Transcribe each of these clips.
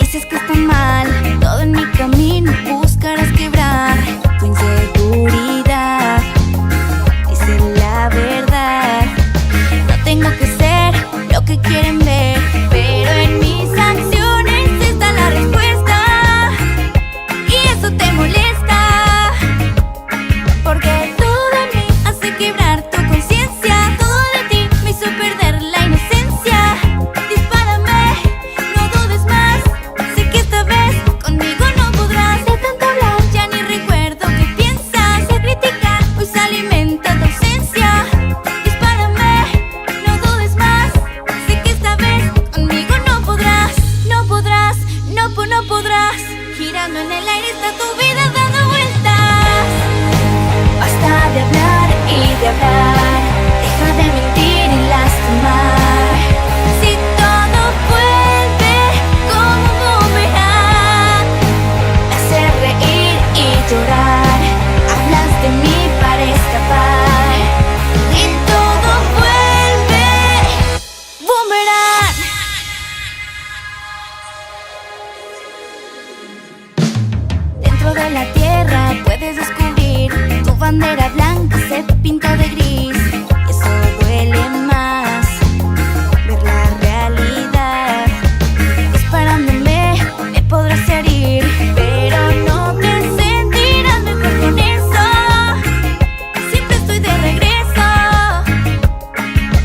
si es que está mal. Todo en mi camino buscarás quebrar tu inseguridad. Dice la verdad. No tengo que ser lo que quieren ver, pero en mis acciones está la respuesta. Y eso te molesta, porque todo en mí hace quebrar tu conciencia. Todo de ti me hizo perder la inocencia. Dispárame, no dudes más. Sé que esta vez conmigo no podrás. De tanto hablar ya ni recuerdo qué piensas. De criticar hoy se alimenta tu ausencia. Dispárame, no dudes más. Sé que esta vez conmigo no podrás. No podrás, no podrás. Girando en el aire está tu vida dando vueltas. Basta de hablar y de hablar. Deja de mentir y lastimar. Si todo vuelve como un boomerang, me hace reír y llorar. Hablas de mí para escapar y todo vuelve boomerang. Dentro de la tierra puedes descubrir tu bandera blanca se pintó de gris. Y eso duele más, ver la realidad. Disparándome me podrás herir, pero no te sentirás mejor con eso. Siempre estoy de regreso,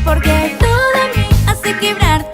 porque todo en mí hace quebrar